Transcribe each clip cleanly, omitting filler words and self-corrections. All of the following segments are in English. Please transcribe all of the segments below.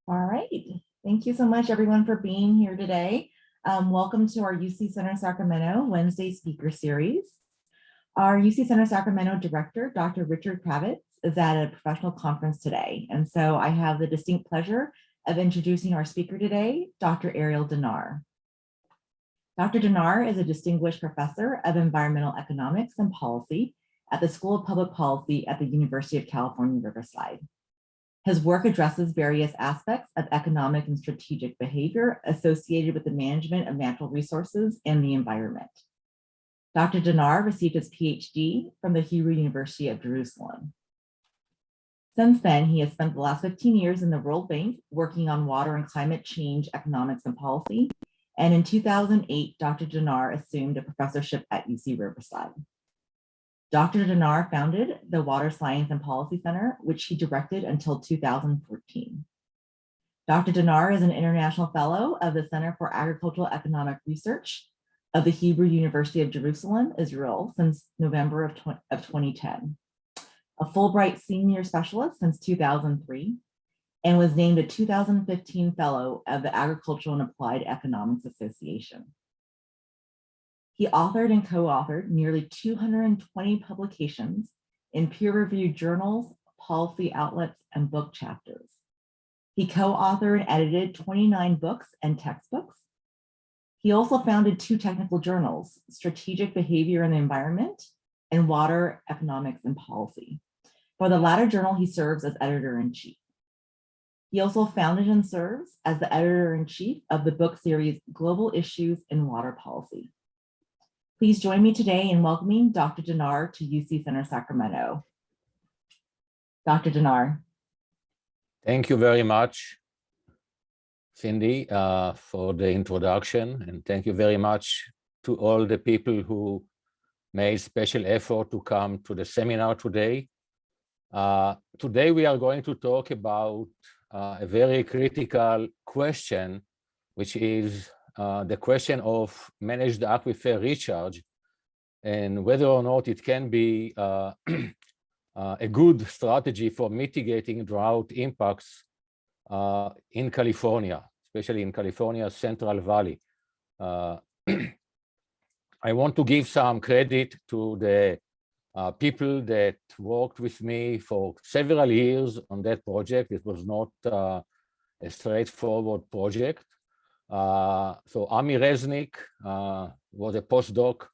All right. Thank you so much, everyone, for being here today. Welcome to our UC Center Sacramento Wednesday speaker series. Our UC Center Sacramento director, Dr. Richard Kravitz, is at a professional conference today. And so I have the distinct pleasure of introducing our speaker today, Dr. Dinar. Dr. Dinar is a distinguished professor of environmental economics and policy at the School of Public Policy at the University of California, Riverside. His work addresses various aspects of economic and strategic behavior associated with the management of natural resources and the environment. Dr. Dinar received his PhD from the Hebrew University of Jerusalem. Since then, he has spent the last 15 years in the World Bank working on water and climate change economics and policy. And in 2008, Dr. Dinar assumed a professorship at UC Riverside. Dr. Dinar founded the Water Science and Policy Center, which he directed until 2014. Dr. Dinar is an international fellow of the Center for Agricultural Economic Research of the Hebrew University of Jerusalem, Israel, since November of 2010, a Fulbright Senior Specialist since 2003, and was named a 2015 Fellow of the Agricultural and Applied Economics Association. He authored and co-authored nearly 220 publications in peer-reviewed journals, policy outlets, and book chapters. He co-authored and edited 29 books and textbooks. He also founded 2 technical journals, Strategic Behavior and the Environment and Water Economics and Policy. For the latter journal, he serves as editor-in-chief. He also founded and serves as the editor-in-chief of the book series Global Issues in Water Policy. Please join me today in welcoming Dr. Dinar to UC Center Sacramento. Dr. Dinar. Thank you very much, Cindy, for the introduction. And thank you very much to all the people who made special effort to come to the seminar today. Today, we are going to talk about a very critical question, which is the question of managed aquifer recharge and whether or not it can be a good strategy for mitigating drought impacts in California, especially in California's Central Valley. I want to give some credit to the people that worked with me for several years on that project. It was not a straightforward project. So Ami Resnick was a postdoc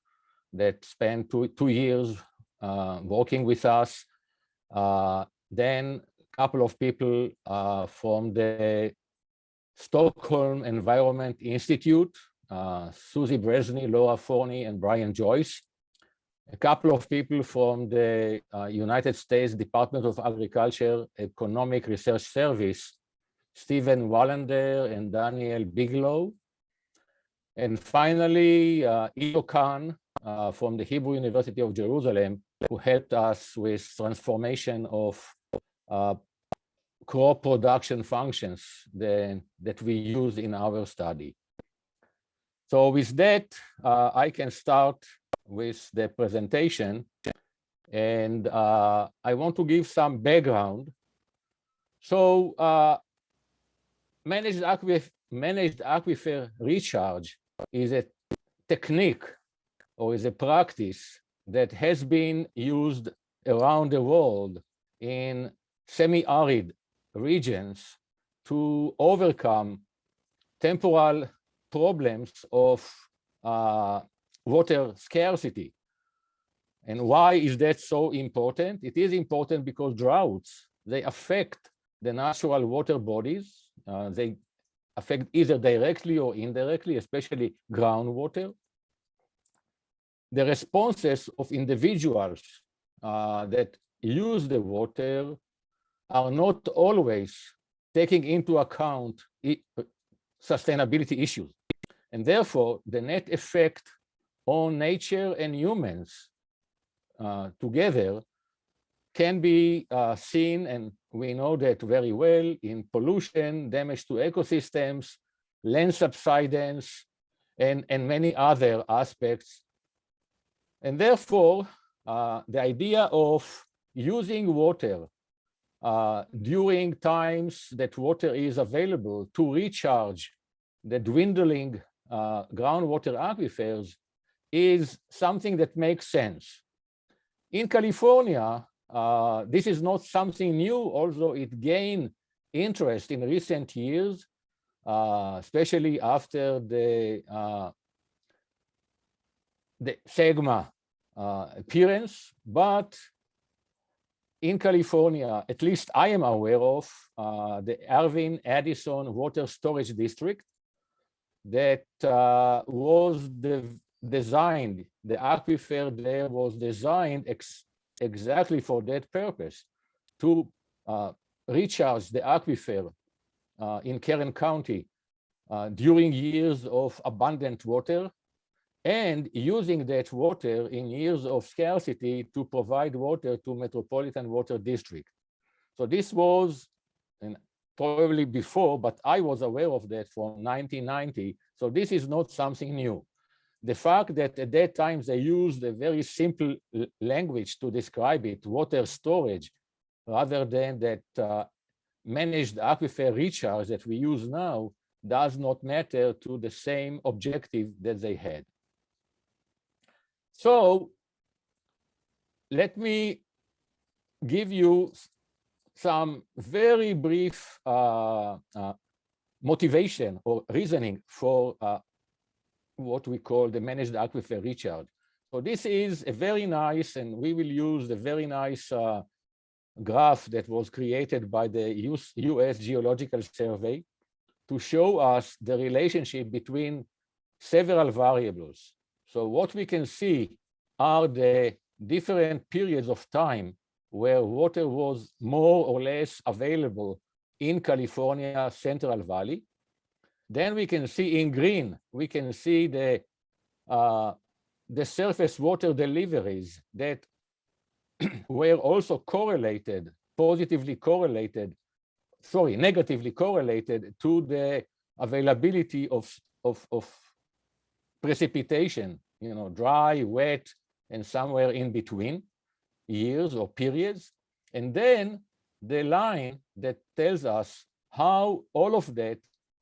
that spent two years working with us. Then a couple of people from the Stockholm Environment Institute, Susie Bresney, Laura Forney, and Brian Joyce. A couple of people from the United States Department of Agriculture Economic Research Service, Stephen Wallander and Daniel Bigelow. And finally, Ido Khan from the Hebrew University of Jerusalem, who helped us with transformation of crop production functions that we use in our study. So with that, I can start with the presentation. And I want to give some background. So managed aquifer recharge is a technique or is a practice that has been used around the world in semi-arid regions to overcome temporal problems of water scarcity. And why is that so important? It is important because droughts, they affect the natural water bodies. They affect either directly or indirectly, especially groundwater. The responses of individuals that use the water are not always taking into account sustainability issues. And therefore, the net effect on nature and humans together can be seen, and we know that very well, in pollution, damage to ecosystems, land subsidence, and many other aspects. And therefore, the idea of using water during times that water is available to recharge the dwindling groundwater aquifers is something that makes sense. In California, this is not something new, although it gained interest in recent years, especially after the SEGMA appearance. But in California, at least I am aware of, the Irving Addison Water Storage District that was designed, the aquifer there was designed exactly for that purpose, to recharge the aquifer in Kern County during years of abundant water, and using that water in years of scarcity to provide water to metropolitan water district. So this was, and probably before, but I was aware of that from 1990. So this is not something new. The fact that at that time they used a very simple language to describe it, water storage, rather than that managed aquifer recharge that we use now, does not matter to the same objective that they had. So let me give you some very brief motivation or reasoning for what we call the managed aquifer recharge. So this is a very nice, and we will use the very nice graph that was created by the US Geological Survey to show us the relationship between several variables. So what we can see are the different periods of time where water was more or less available in California Central Valley. Then we can see in green, we can see the surface water deliveries that were also correlated, negatively correlated to the availability of precipitation, dry, wet, and somewhere in between years or periods. And then the line that tells us how all of that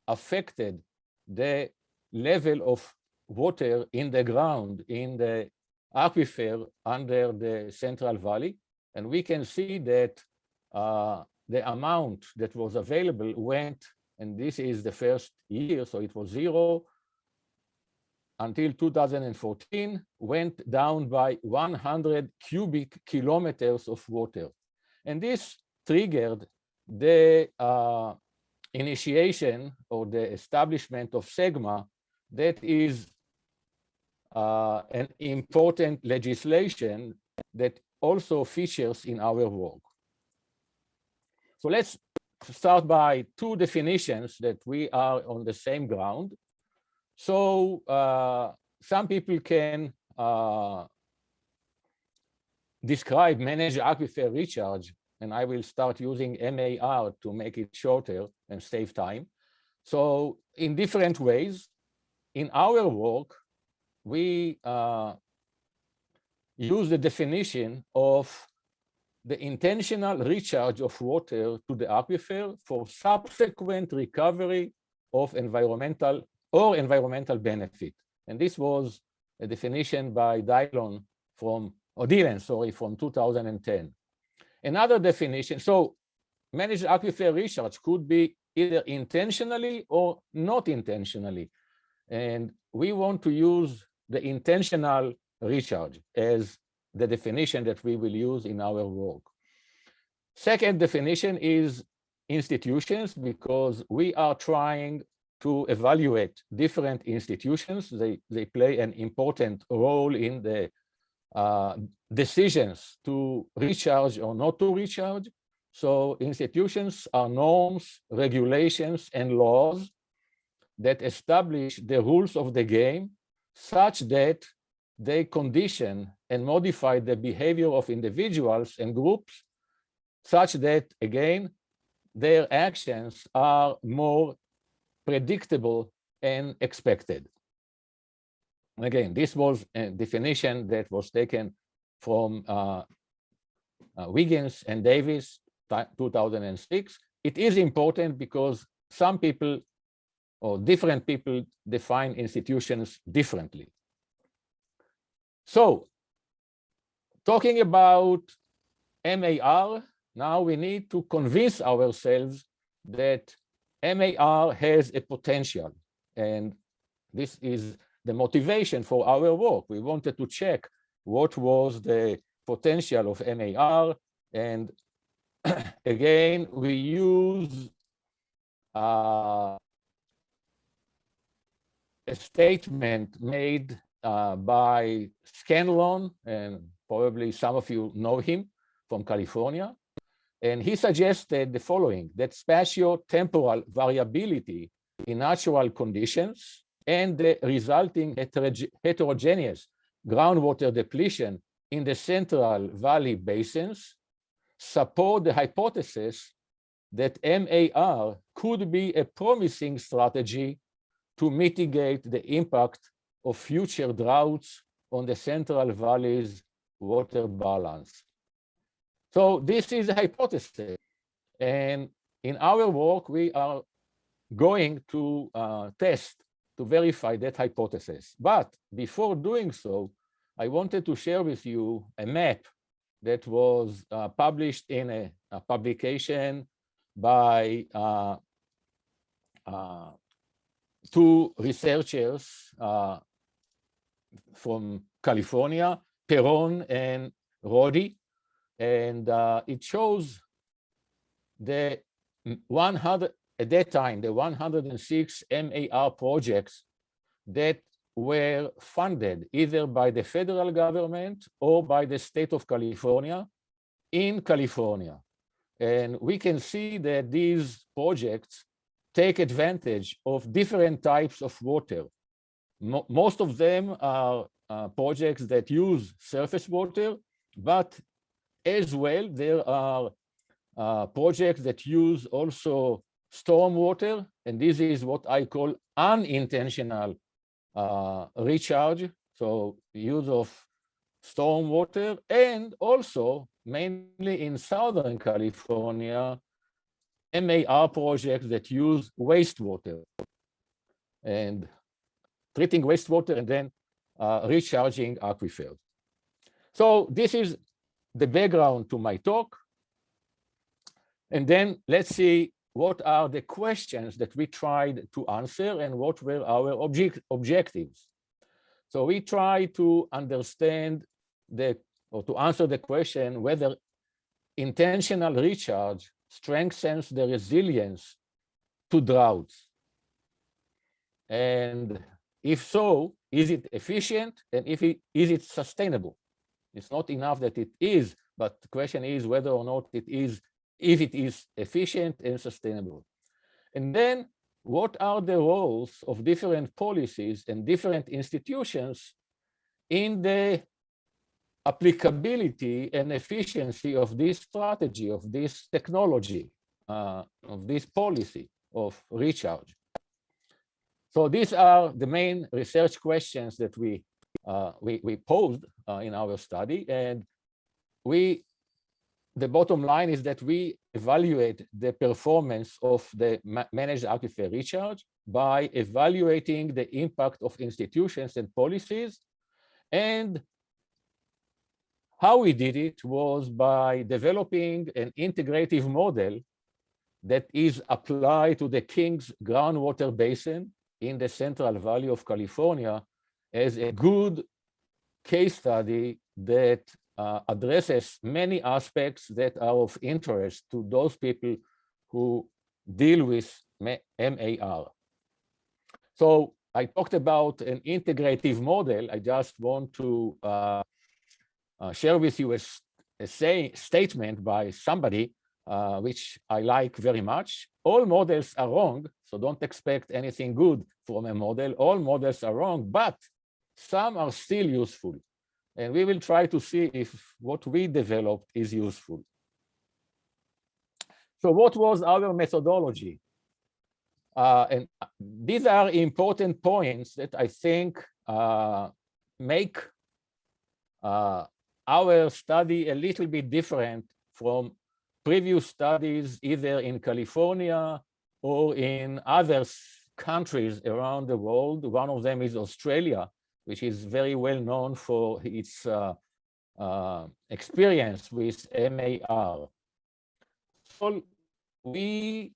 affected the level of water in the ground, in the aquifer under the Central Valley. And we can see that the amount that was available went, and this is the first year, so it was 0 until 2014, went down by 100 cubic kilometers of water. And this triggered the initiation or the establishment of SEGMA, that is an important legislation that also features in our work. So let's start by two definitions that we are on the same ground. So some people can describe managed aquifer recharge, and I will start using MAR to make it shorter and save time. So in different ways, in our work, we use the definition of the intentional recharge of water to the aquifer for subsequent recovery of environmental benefit. And this was a definition by Dylan from 2010. Another definition, so managed aquifer recharge could be either intentionally or not intentionally. And we want to use the intentional recharge as the definition that we will use in our work. Second definition is institutions, because we are trying to evaluate different institutions. They play an important role in the decisions to recharge or not to recharge. So institutions are norms, regulations, and laws that establish the rules of the game such that they condition and modify the behavior of individuals and groups such that, again, their actions are more predictable and expected. Again, this was a definition that was taken from Wiggins and Davis 2006. It is important because some people or different people define institutions differently. So, talking about MAR, now we need to convince ourselves that MAR has a potential. And this is the motivation for our work. We wanted to check what was the potential of MAR. And again, we use a statement made by Scanlon, and probably some of you know him from California. And he suggested the following, that spatio-temporal variability in natural conditions and the resulting heterogeneous groundwater depletion in the Central Valley basins support the hypothesis that MAR could be a promising strategy to mitigate the impact of future droughts on the Central Valley's water balance. So this is a hypothesis. And in our work, we are going to test to verify that hypothesis. But before doing so, I wanted to share with you a map that was published in a publication by two researchers from California, Perron and Rodi. And it shows the 100, at that time, the 106 MAR projects that were funded either by the federal government or by the state of California in California. And we can see that these projects take advantage of different types of water. Most of them are projects that use surface water, but as well, there are projects that use also stormwater, and this is what I call unintentional recharge, so use of stormwater, and also mainly in Southern California, MAR projects that use wastewater and treating wastewater and then recharging aquifers. So this is the background to my talk. And then let's see what are the questions that we tried to answer and what were our objectives. So we try to understand or to answer the question whether intentional recharge strengthens the resilience to droughts. And if so, is it efficient? And is it sustainable? It's not enough that it is, but the question is whether or not it is, if it is efficient and sustainable. And then what are the roles of different policies and different institutions in the applicability and efficiency of this strategy, of this technology, of this policy of recharge? So these are the main research questions that we posed in our study, and the bottom line is that we evaluate the performance of the managed aquifer recharge by evaluating the impact of institutions and policies. And how we did it was by developing an integrative model that is applied to the Kings groundwater basin in the Central Valley of California as a good case study that addresses many aspects that are of interest to those people who deal with MAR. So I talked about an integrative model. I just want to share with you a statement by somebody which I like very much. All models are wrong, so don't expect anything good from a model. All models are wrong, but some are still useful. And we will try to see if what we developed is useful. So what was our methodology? And these are important points that I think make our study a little bit different from previous studies, either in California or in other countries around the world. One of them is Australia, which is very well known for its experience with MAR. So we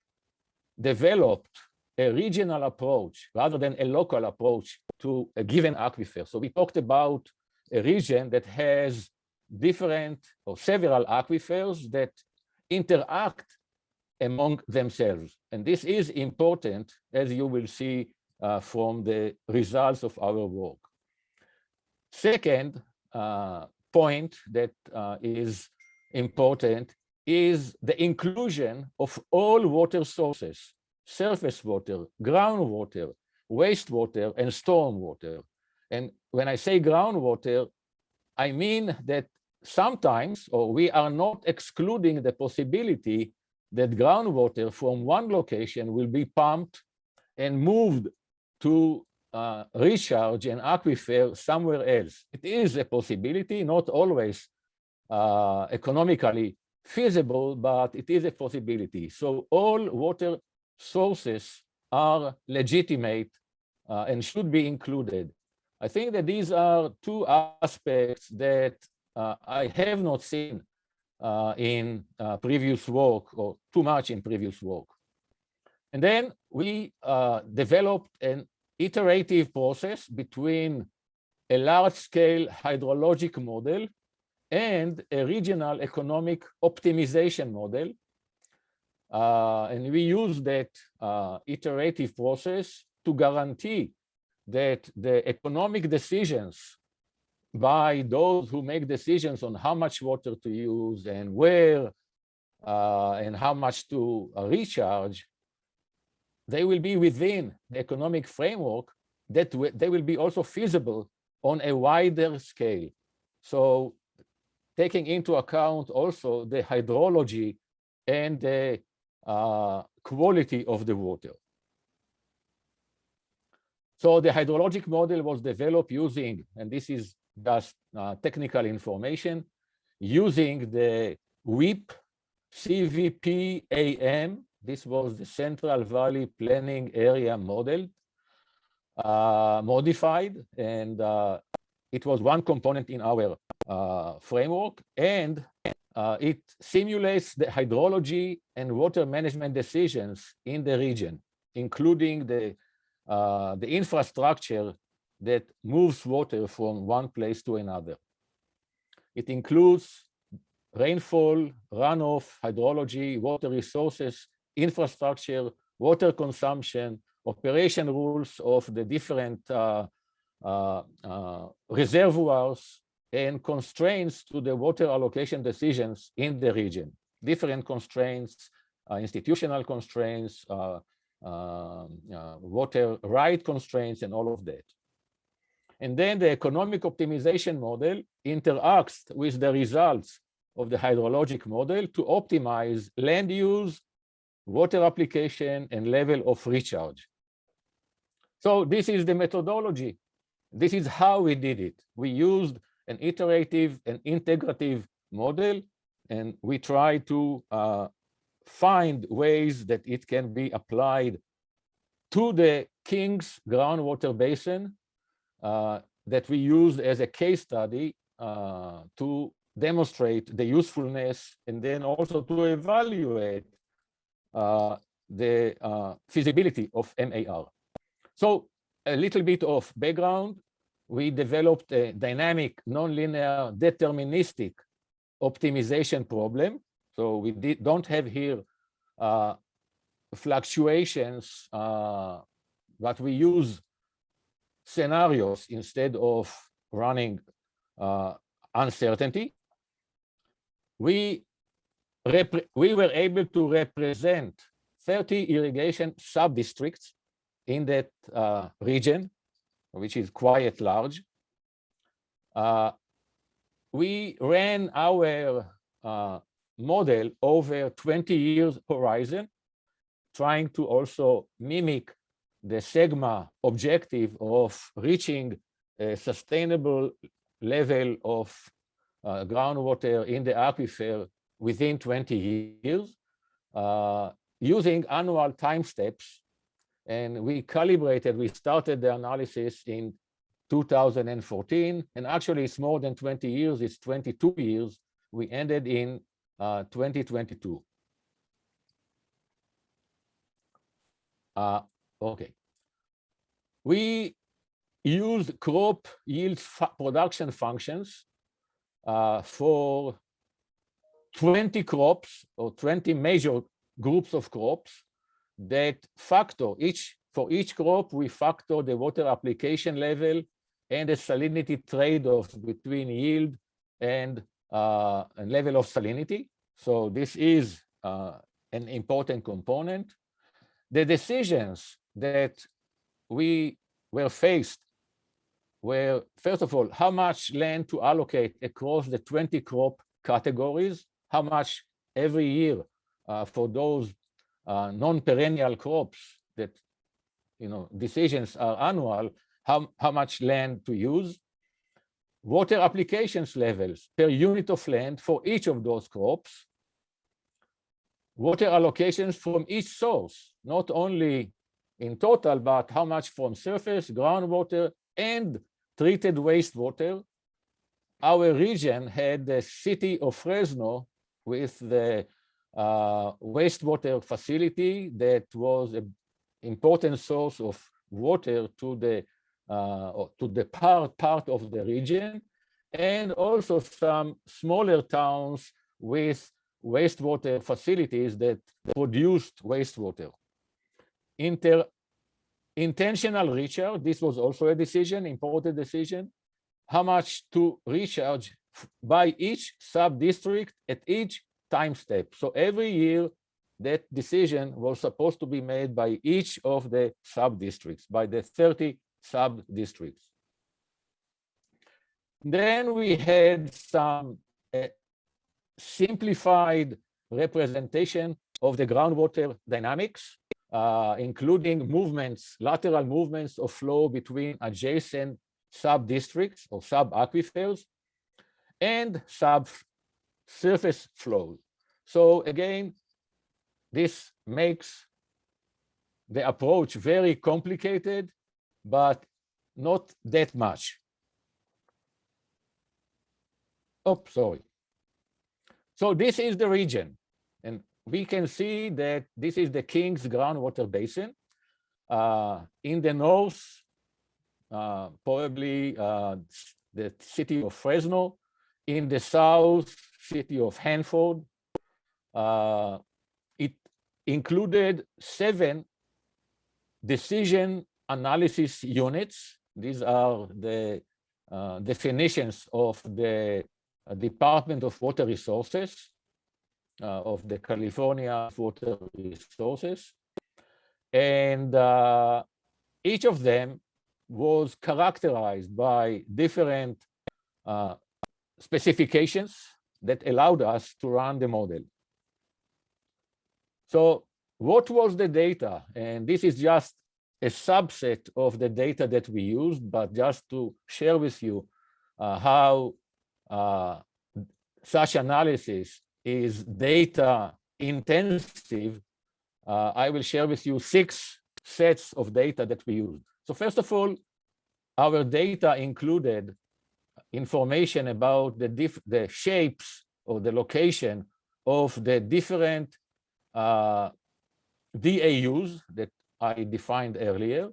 developed a regional approach rather than a local approach to a given aquifer. So we talked about a region that has different or several aquifers that interact among themselves. And this is important, as you will see from the results of our work. Second point that is important is the inclusion of all water sources: surface water, groundwater, wastewater, and stormwater. And when I say groundwater, I mean that sometimes, or we are not excluding the possibility that groundwater from one location will be pumped and moved to recharge an aquifer somewhere else. It is a possibility, not always economically feasible, but it is a possibility. So all water sources are legitimate and should be included. I think that these are two aspects that I have not seen in previous work, or too much in previous work. And then we developed an iterative process between a large-scale hydrologic model and a regional economic optimization model. And we use that iterative process to guarantee that the economic decisions by those who make decisions on how much water to use and where and how much to recharge, they will be within the economic framework, that they will be also feasible on a wider scale. So taking into account also the hydrology and the quality of the water. So the hydrologic model was developed using, and this is just technical information, using the WIP CVP-AM. This was the Central Valley Planning Area model, modified, and it was one component in our framework, and it simulates the hydrology and water management decisions in the region, including the infrastructure that moves water from one place to another. It includes rainfall, runoff, hydrology, water resources, infrastructure, water consumption, operation rules of the different reservoirs, and constraints to the water allocation decisions in the region. Different constraints, institutional constraints, water right constraints, and all of that. And then the economic optimization model interacts with the results of the hydrologic model to optimize land use, water application, and level of recharge. So this is the methodology. This is how we did it. We used an iterative and integrative model, and we try to find ways that it can be applied to the King's groundwater basin that we used as a case study to demonstrate the usefulness, and then also to evaluate the feasibility of MAR. So a little bit of background. We developed a dynamic, nonlinear, deterministic optimization problem. So we don't have here fluctuations, but we use scenarios instead of running uncertainty. We were able to represent 30 irrigation sub-districts in that region, which is quite large. We ran our model over 20 years horizon, trying to also mimic the SEGMA objective of reaching a sustainable level of groundwater in the aquifer within 20 years using annual time steps. And we started the analysis in 2014, and actually it's more than 20 years, it's 22 years. We ended in 2022. Okay. We use crop yield production functions for 20 crops or 20 major groups of crops that factor for each crop, we factor the water application level and the salinity trade-offs between yield and level of salinity. So this is an important component. The decisions that we were faced were, first of all, how much land to allocate across the 20 crop categories, how much every year for those non-perennial crops that, decisions are annual, how much land to use, water applications levels per unit of land for each of those crops, water allocations from each source, not only in total, but how much from surface, groundwater, and treated wastewater. Our region had the city of Fresno with the wastewater facility that was an important source of water to the part of the region, and also some smaller towns with wastewater facilities that produced wastewater. Intentional recharge, this was also a decision, important decision, how much to recharge by each sub-district at each time step. So every year, that decision was supposed to be made by each of the sub-districts, by the 30 sub-districts. Then we had some simplified representation of the groundwater dynamics, including movements, lateral movements of flow between adjacent sub-districts or sub-aquifers and subsurface flow. So again, this makes the approach very complicated, but not that much. Oh, sorry. So this is the region, and we can see that this is the King's groundwater basin. In the north, probably the city of Fresno. In the south, city of Hanford. It included 7 decision analysis units. These are the definitions of the Department of Water Resources, of the California Water Resources. And each of them was characterized by different specifications that allowed us to run the model. So what was the data? And this is just a subset of the data that we used, but just to share with you how such analysis is data intensive, I will share with you 6 sets of data that we used. So first of all, our data included information about the shapes or the location of the different DAUs that I defined earlier.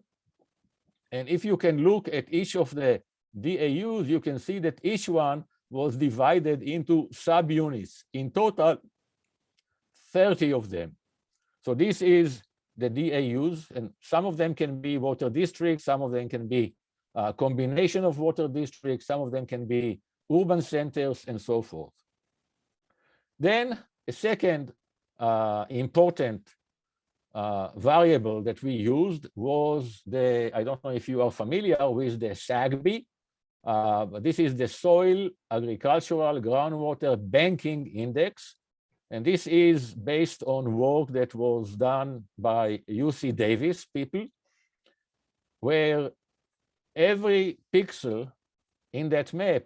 And if you can look at each of the DAUs, you can see that each one was divided into subunits. In total, 30 of them. So this is the DAUs, and some of them can be water districts, some of them can be a combination of water districts, some of them can be urban centers, and so forth. Then a second important variable that we used was I don't know if you are familiar with the SAGB, but this is the Soil Agricultural Groundwater Banking Index. And this is based on work that was done by UC Davis people, where every pixel in that map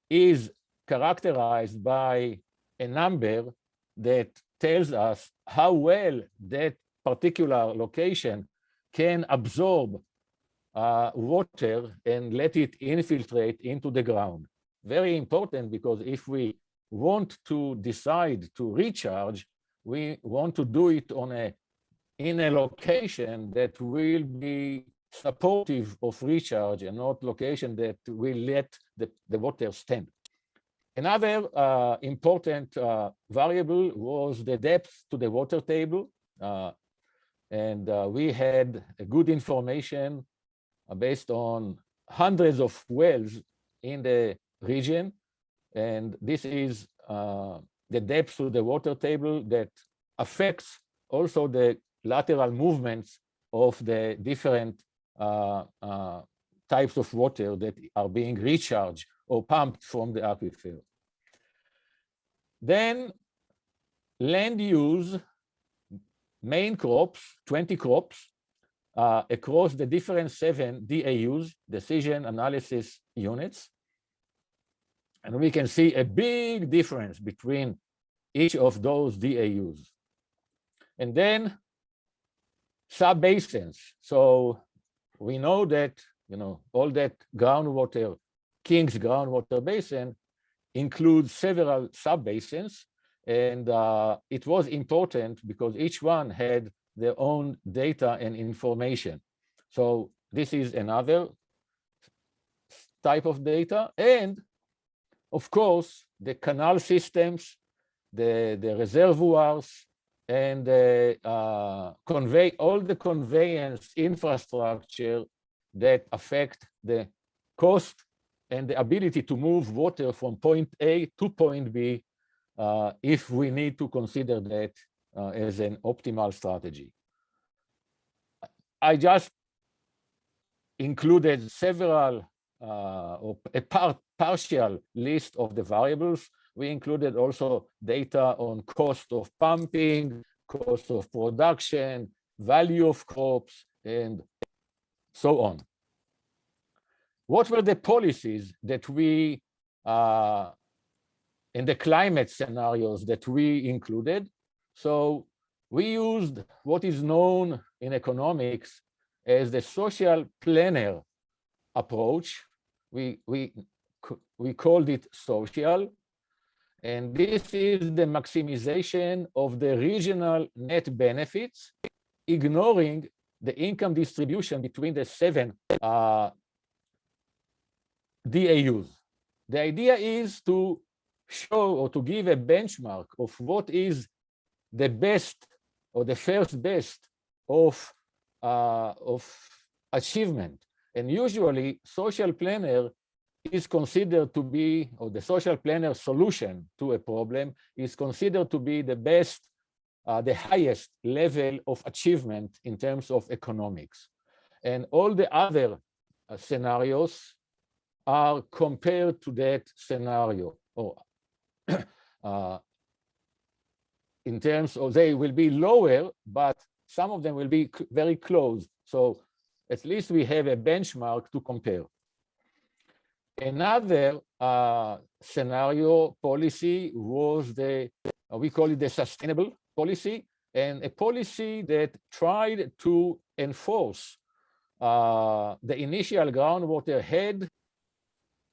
is characterized by a number that tells us how well that particular location can absorb water and let it infiltrate into the ground. Very important, because if we want to decide to recharge, we want to do it in a location that will be supportive of recharge and not location that will let the water stand. Another important variable was the depth to the water table. And we had good information based on hundreds of wells in the region. And this is the depth to the water table that affects also the lateral movements of the different types of water that are being recharged or pumped from the aquifer. Then land use, main crops, 20 crops, across the different 7 DAUs, decision analysis units. And we can see a big difference between each of those DAUs. And then sub-basins. So we know that, all that groundwater, King's groundwater basin includes several sub-basins. And it was important because each one had their own data and information. So this is another type of data. And of course, the canal systems, the reservoirs, and all the conveyance infrastructure that affect the cost and the ability to move water from point A to point B, if we need to consider that as an optimal strategy. I just included several, or a partial list of the variables. We included also data on cost of pumping, cost of production, value of crops, and so on. What were the policies that we, in the climate scenarios that we included? So we used what is known in economics as the social planner approach. We called it social. And this is the maximization of the regional net benefits, ignoring the income distribution between the 7 DAUs. The idea is to show or to give a benchmark of what is the best or the first best of achievement. And usually social planner is considered to be, or the social planner solution to a problem is considered to be the best, the highest level of achievement in terms of economics. And all the other scenarios are compared to that scenario, or in terms of they will be lower, but some of them will be very close. So at least we have a benchmark to compare. Another scenario policy was we call it the sustainable policy, and a policy that tried to enforce the initial groundwater head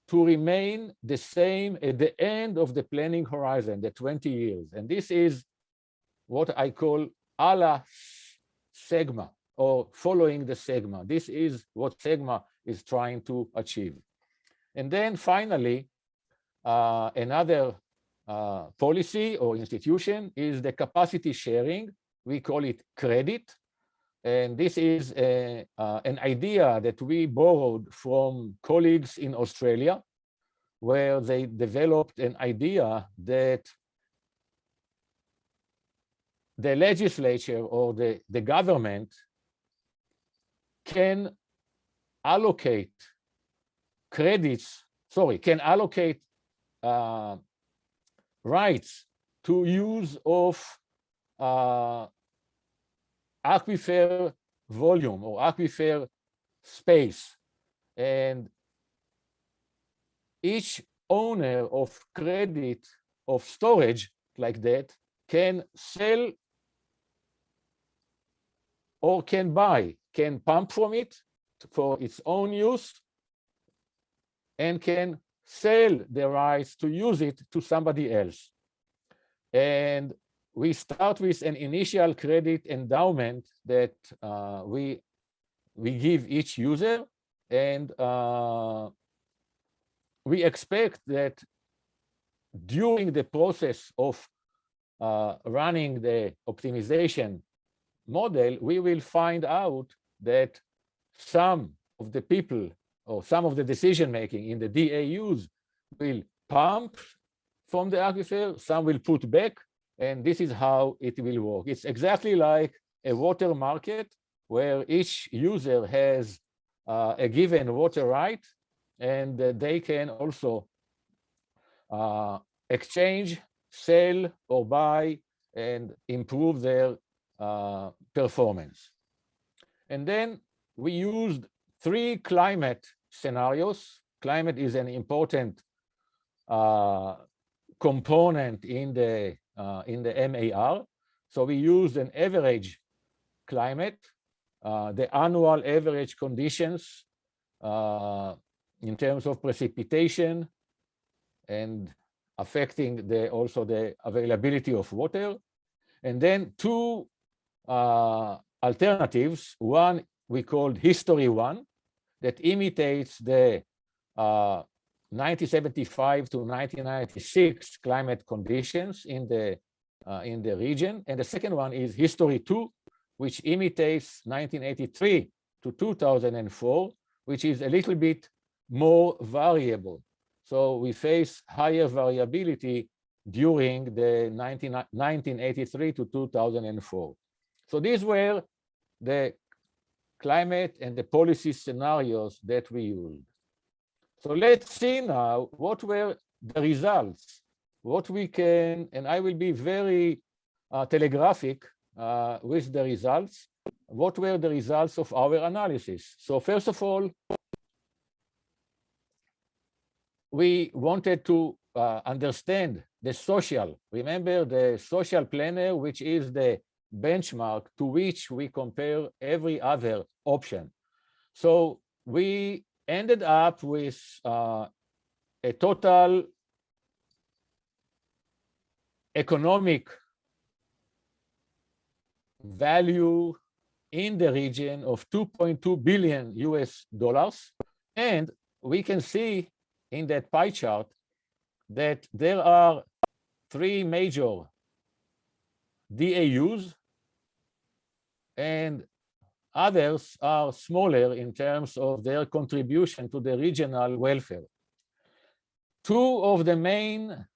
to remain the same at the end of the planning horizon, the 20 years. And this is what I call a la SEGMA, or following the SEGMA. This is what SEGMA is trying to achieve. And then finally, another policy or institution is the capacity sharing. We call it credit. And this is an idea that we borrowed from colleagues in Australia, where they developed an idea that the legislature or the government can allocate rights to use of aquifer volume or aquifer space. And each owner of credit of storage like that can sell or can buy, can pump from it for its own use, and can sell the rights to use it to somebody else. And we start with an initial credit endowment that we give each user, and we expect that during the process of running the optimization model, we will find out that some of the people or some of the decision making in the DAUs will pump from the aquifer, some will put back, and this is how it will work. It's exactly like a water market where each user has a given water right, and they can also exchange, sell, or buy and improve their performance. And then we used 3 climate scenarios. Climate is an important component in the MAR. So we used an average climate, the annual average conditions in terms of precipitation and affecting also the availability of water. And then 2 alternatives. One we called History 1, that imitates the 1975 to 1996 climate conditions in the region. And the second one is History 2, which imitates 1983 to 2004, which is a little bit more variable. So we face higher variability during the 1983 to 2004. So these were the climate and the policy scenarios that we used. So let's see now what were the results, what we can, and I will be very telegraphic with the results. What were the results of our analysis? So first of all, we wanted to understand the social. Remember the social planner, which is the benchmark to which we compare every other option. So we ended up with a total economic value in the region of $2.2 billion US. And we can see in that pie chart that there are 3 major DAUs, and others are smaller in terms of their contribution to the regional welfare. 2 of the main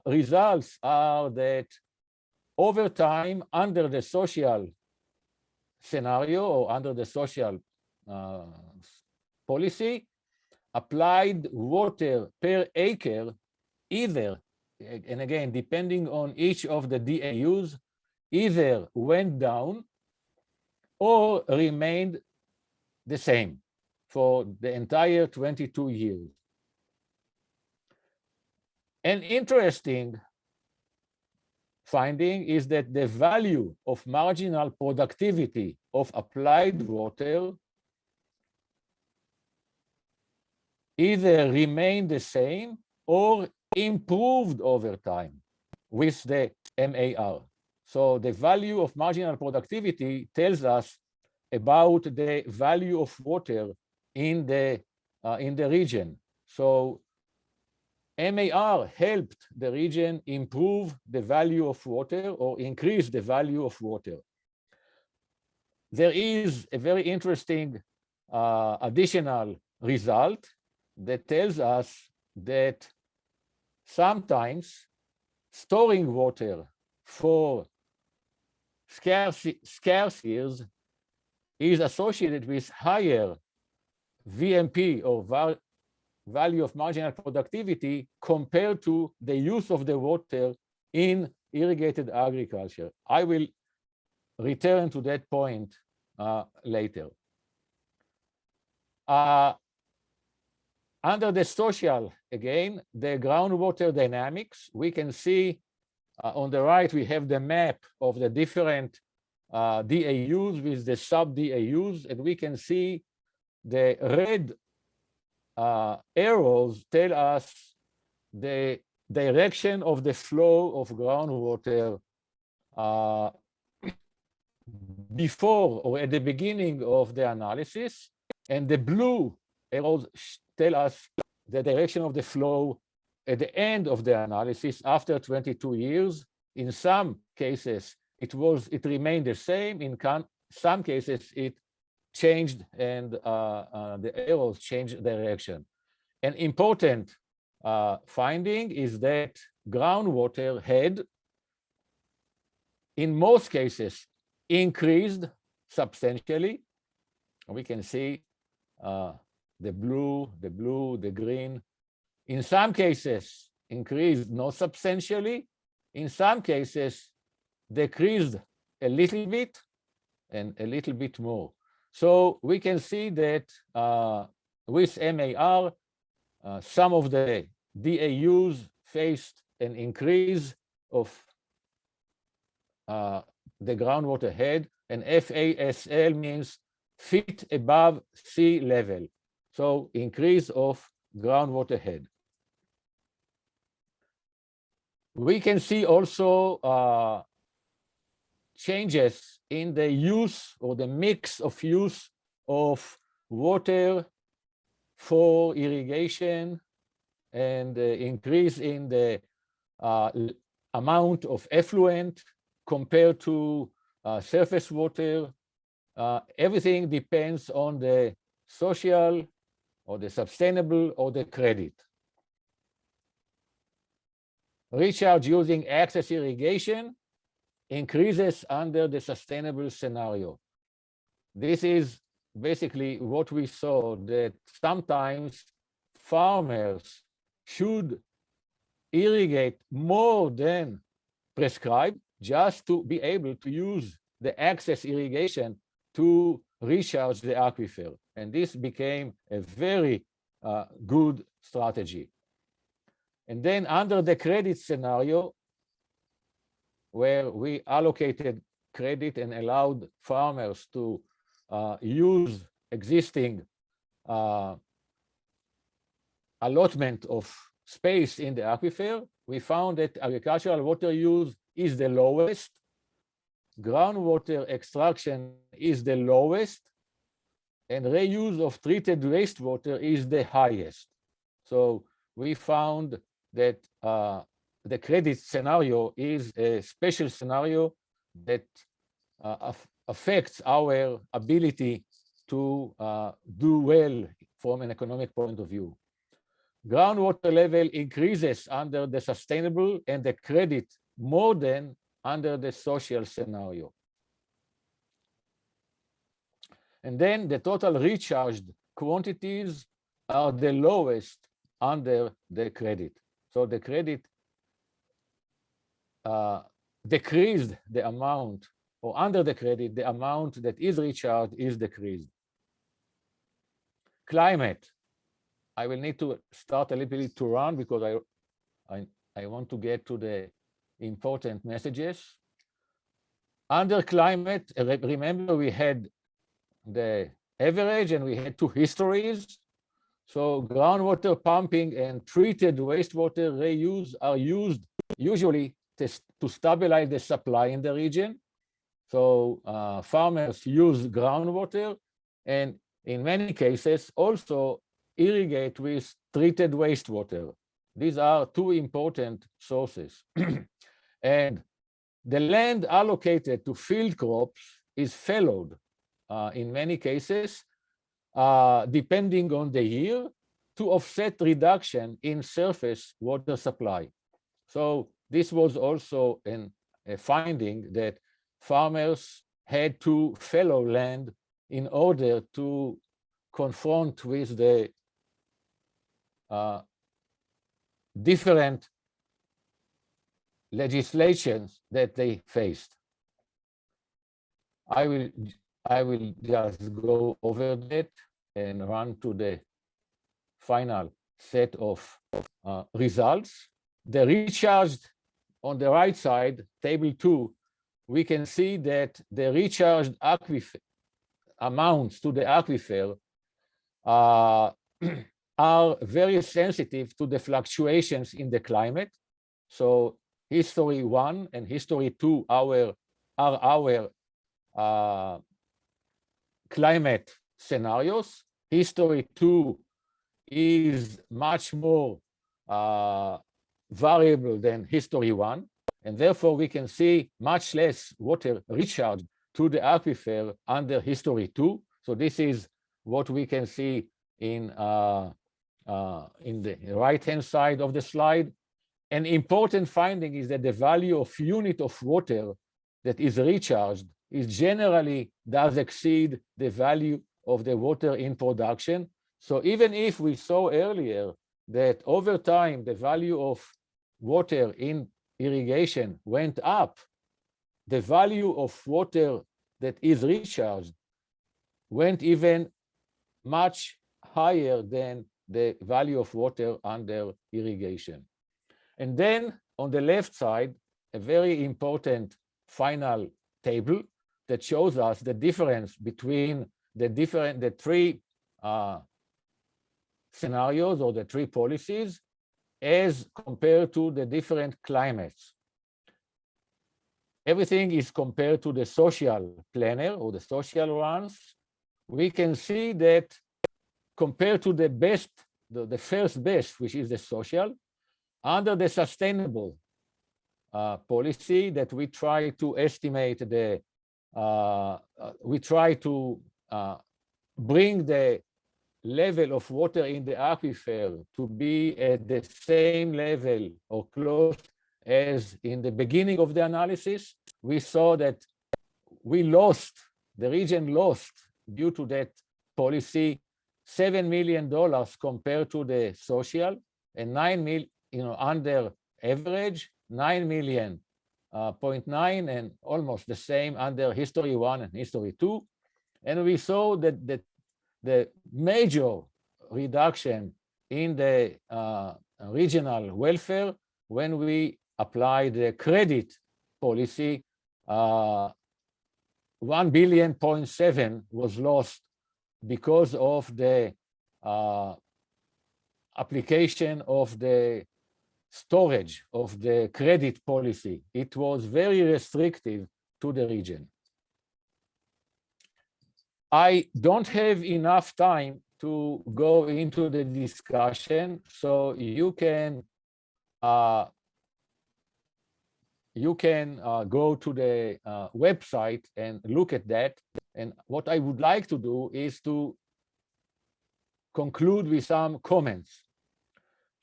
results are that over time, under the social scenario or under the social policy, applied water per acre either, and again, depending on each of the DAUs, either went down or remained the same for the entire 22 years. An interesting finding is that the value of marginal productivity of applied water either remained the same or improved over time with the MAR. So the value of marginal productivity tells us about the value of water in the region. So MAR helped the region improve the value of water or increase the value of water. There is a very interesting additional result that tells us that sometimes storing water for scarce years is associated with higher VMP or value of marginal productivity compared to the use of the water in irrigated agriculture. I will return to that point later. Under the social, again, the groundwater dynamics, we can see on the right, we have the map of the different DAUs with the sub-DAUs, and we can see the red arrows tell us the direction of the flow of groundwater before or at the beginning of the analysis, and the blue arrows tell us the direction of the flow at the end of the analysis after 22 years. In some cases, it remained the same. In some cases, it changed and the arrows changed direction. An important finding is that groundwater had, in most cases, increased substantially. We can see the blue, the green. In some cases, increased not substantially. In some cases, decreased a little bit and a little bit more. So we can see that with MAR, some of the DAUs faced an increase of the groundwater head, and FASL means feet above sea level. So increase of groundwater head. We can see also changes in the use or the mix of use of water for irrigation and increase in the amount of effluent compared to surface water. Everything depends on the social or the sustainable or the credit. Recharge using access irrigation increases under the sustainable scenario. This is basically what we saw, that sometimes farmers should irrigate more than prescribed just to be able to use the access irrigation to recharge the aquifer. And this became a very good strategy. And then under the credit scenario, where we allocated credit and allowed farmers to use existing allotment of space in the aquifer, we found that agricultural water use is the lowest, groundwater extraction is the lowest, and reuse of treated wastewater is the highest. So we found that the credit scenario is a special scenario that affects our ability to do well from an economic point of view. Groundwater level increases under the sustainable and the credit more than under the social scenario. And then the total recharged quantities are the lowest under the credit. So the credit decreased the amount, or under the credit, the amount that is recharged is decreased. Climate. I will need to start a little bit to run because I want to get to the important messages. Under climate, remember we had the average and we had two histories. So groundwater pumping and treated wastewater reuse are used usually to stabilize the supply in the region. So farmers use groundwater and in many cases also irrigate with treated wastewater. These are two important sources. And the land allocated to field crops is fallowed in many cases, depending on the year, to offset reduction in surface water supply. So this was also a finding that farmers had to fallow land in order to confront with the different legislations that they faced. I will just go over that and run to the final set of results. The recharged on the right side, table 2, we can see that the recharged aquifer amounts to the aquifer are very sensitive to the fluctuations in the climate. So history 1 and history 2 are our climate scenarios. History 2 is much more variable than history 1, and therefore we can see much less water recharged to the aquifer under history 2. So this is what we can see in the right-hand side of the slide. An important finding is that the value of unit of water that is recharged is generally does exceed the value of the water in production. So even if we saw earlier that over time the value of water in irrigation went up, the value of water that is recharged went even much higher than the value of water under irrigation. And then on the left side, a very important final table that shows us the difference between the three scenarios or the three policies as compared to the different climates. Everything is compared to the social planner or the social runs. We can see that compared to the best, the first best, which is the social, under the sustainable policy that we try to estimate the, we try to bring the level of water in the aquifer to be at the same level or close as in the beginning of the analysis. We saw that we lost, the region lost due to that policy, $7 million compared to the social, and 9 million, under average, 9 million, 0.9, and almost the same under history 1 and history 2. And we saw that the major reduction in the regional welfare when we applied the credit policy, 1.7 billion was lost because of the application of the storage of the credit policy. It was very restrictive to the region. I don't have enough time to go into the discussion, so you can go to the website and look at that. And what I would like to do is to conclude with some comments.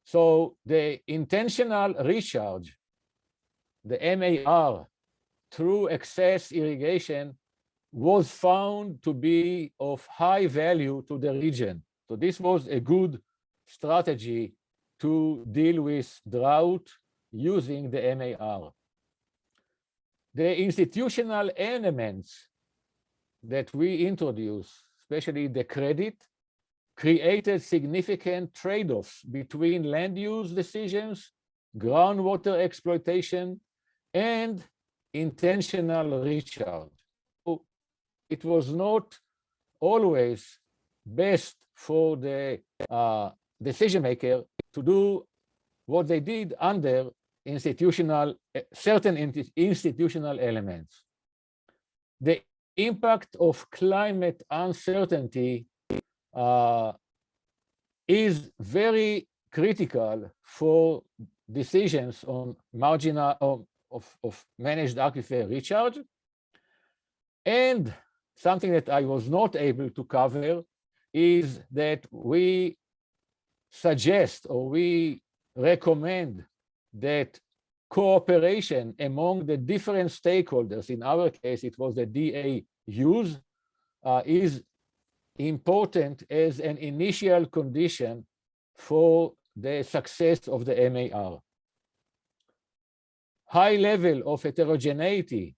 So the intentional recharge, the MAR, through excess irrigation was found to be of high value to the region. So this was a good strategy to deal with drought using the MAR. The institutional elements that we introduced, especially the credit, created significant trade-offs between land use decisions, groundwater exploitation, and intentional recharge. So it was not always best for the decision maker to do what they did under certain institutional elements. The impact of climate uncertainty is very critical for decisions on marginal of managed aquifer recharge. And something that I was not able to cover is that we suggest or we recommend that cooperation among the different stakeholders, in our case, it was the DAUs, is important as an initial condition for the success of the MAR. High level of heterogeneity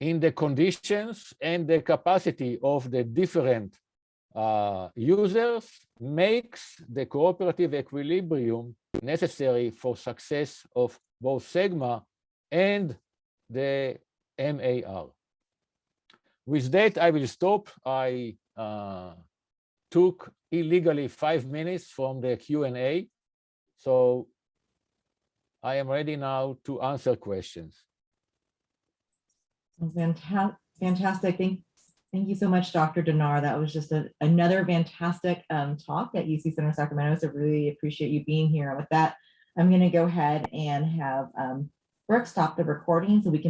in the conditions and the capacity of the different users makes the cooperative equilibrium necessary for success of both SEGMA and the MAR. With that, I will stop. I took illegally 5 minutes from the Q&A, so I am ready now to answer questions. Fantastic. Thank you so much, Dr. Dinar. That was just another fantastic talk at UC Center Sacramento. So really appreciate you being here. With that, I'm going to go ahead and have Brooke stop the recording so we can